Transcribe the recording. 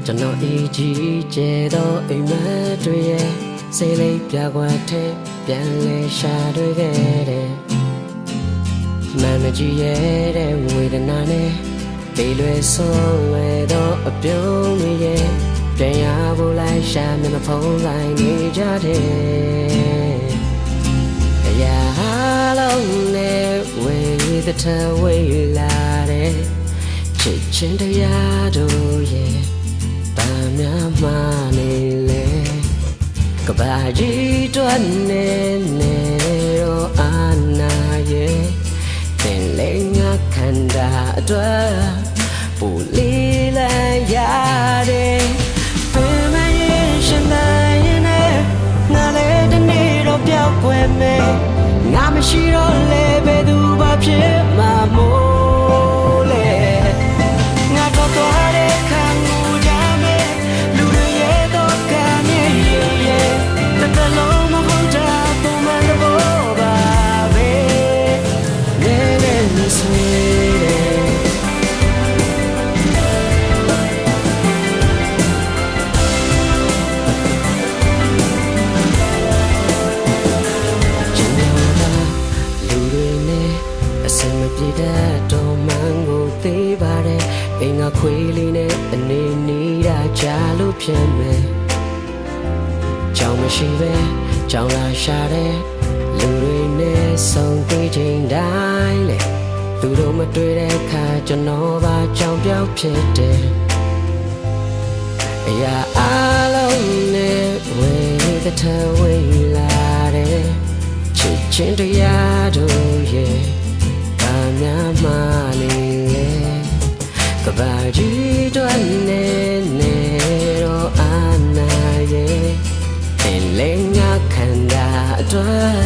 ကျွန်တော်အကြီးကျယ်သောအိမ်မက်တွေရဲ့စိတ်လေးပြကွက်ထဲပြန်လဲရှာတွေ့ခဲ့တယ်မမကြီးရဲ့တဲ့ဝေဒနာနဲ့လေးလွယ်ဆုံးလွယ်သောအပြုံးတွေရဲ့ပြန်ရဖို့လိုက်ရှာမျက်နှာဖုံးလိုက်နေကြတယ်အရာလုံးနဲ့ဝေသထဝေလာတဲ့ချစ်ချင်းတရားတို့ရဲ့ဗမ်းများမှနေလေကဘာကြီးတွန်းနေနေရောအာနာရဲ့သင်လေးငါခန္ဓာအတွက်ပူလေးလိုက်ရတယ်ပင်မရင်ရှင်တိုင်းနဲ့ငါလည်းတနေ့တော့ပြောက်ွယ်မယ်ငါမရှိတော့လေဘယ်သူမှဖြစ်မှာမို့လေငါတော့သွားတဲ့ခံမှုကြမယ်လူတွေရဲ့တော့ကမြည်ရဲ့တလုံးမဟုတ်တာပုံမှန်တော့ပါပဲနေနေဆွေပြည်တဲ့တော်မန်ကိုသေးပါတယ်အင်္ဂါခွေးလေးနဲ့အနေနေတာကြားလို့ဖြစ်မယ်ကြောင်မရှိပဲကြောင်လာရှာတဲ့လူတွေနဲ့ဆုံတွေ့ချိန်တိုင်းလေသူတို့မတွေ့တဲ့အခါကျွန်တော်ပါကြောင်ပြောက်ဖြစ်တယ်အရာအလုံးနဲ့ဝေသထဝေလာတဲ့ချစ်ချင်းတရားတို့ရဲ့များမလေးလေကဘာကြီးတွန်းနေနေတော့အာနာရဲ့သင်လေးငါခန္ဓာအတွက်